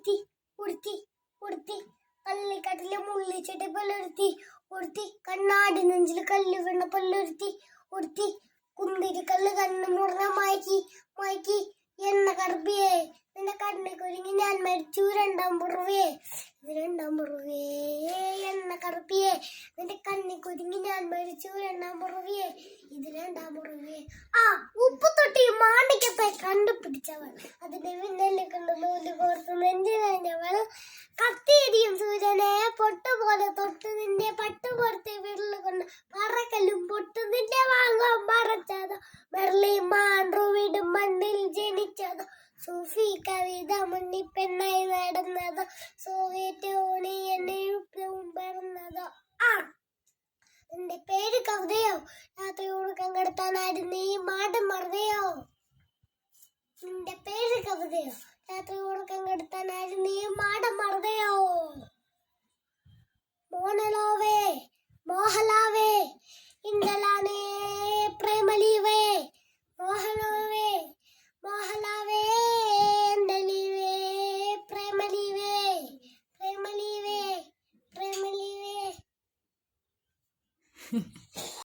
ഉടുത്തി ഉടുത്തി ഉടുത്തി കള്ളിക്കാട്ടിലെ മുള്ളിച്ചെട്ടി പൊല്ലൊരുത്തി ഉടുത്തി കണ്ണാടി നെഞ്ചിൽ കല്ല് വീണ പൊല്ലൊരുത്തി ഉടുത്തി കുന്തിരി കല്ല് കണ്ണ് മുറ മയക്കി മയക്കി എണ്ണ കറുപ്പിയേ നിന്റെ കണ്ണി കുരുങ്ങി ഞാൻ മരിച്ചു രണ്ടാം പുറവേ എണ്ണ കറുപ്പിയേ നിന്റെ കണ്ണി കുരുങ്ങി ഞാൻ മരിച്ചു രണ്ടാം പുറവേ ഇത് രണ്ടാം പുറവേ ആ ഉപ്പ് തൊട്ടി മാണിക്കത്തെ കണ്ടുപിടിച്ചവൾ അതിന്റെ പിന്നല്ലേ കണ്ടു നൂല് കോർത്ത് നെഞ്ചിനവൾ കത്തിയരിയും സൂര്യനെ പൊട്ടുപോലെ തൊട്ട് നിന്റെ പട്ടുപുറത്തെ വിരല് കൊണ്ട് പറക്കല്ലും പൊട്ടു നിന്റെ വാങ്ങാൻ പറച്ചതോ മെർലി മാൻഡ്രു വീടും മണ്ണിൽ ജനിച്ചതോ സൂഫി കവിത മുന്നി പെണ്ണായി നടന്നതോ സോവിയറ്റ് യൂണിയനും പിറന്നതോ ആ നിന്റെ പേര് കവിതയോ രാത്രി ഉറക്കം കെടുത്താനായിരുന്നു ഈ മാടം മറുതയോ നിന്റെ പേര് കവിതയോ രാത്രി ഉറക്കം കെടുത്താനായിരുന്നു ഈ മാടം മറുതയോ മോനലോവേ മോഹലാവേ ഇന്ദലാനേ പ്രേമലീവേ മോഹലോവേ മോഹലാവേ എന്തലീവേ പ്രേമലീവേ പ്രേമലീവേ പ്രേമലീവേ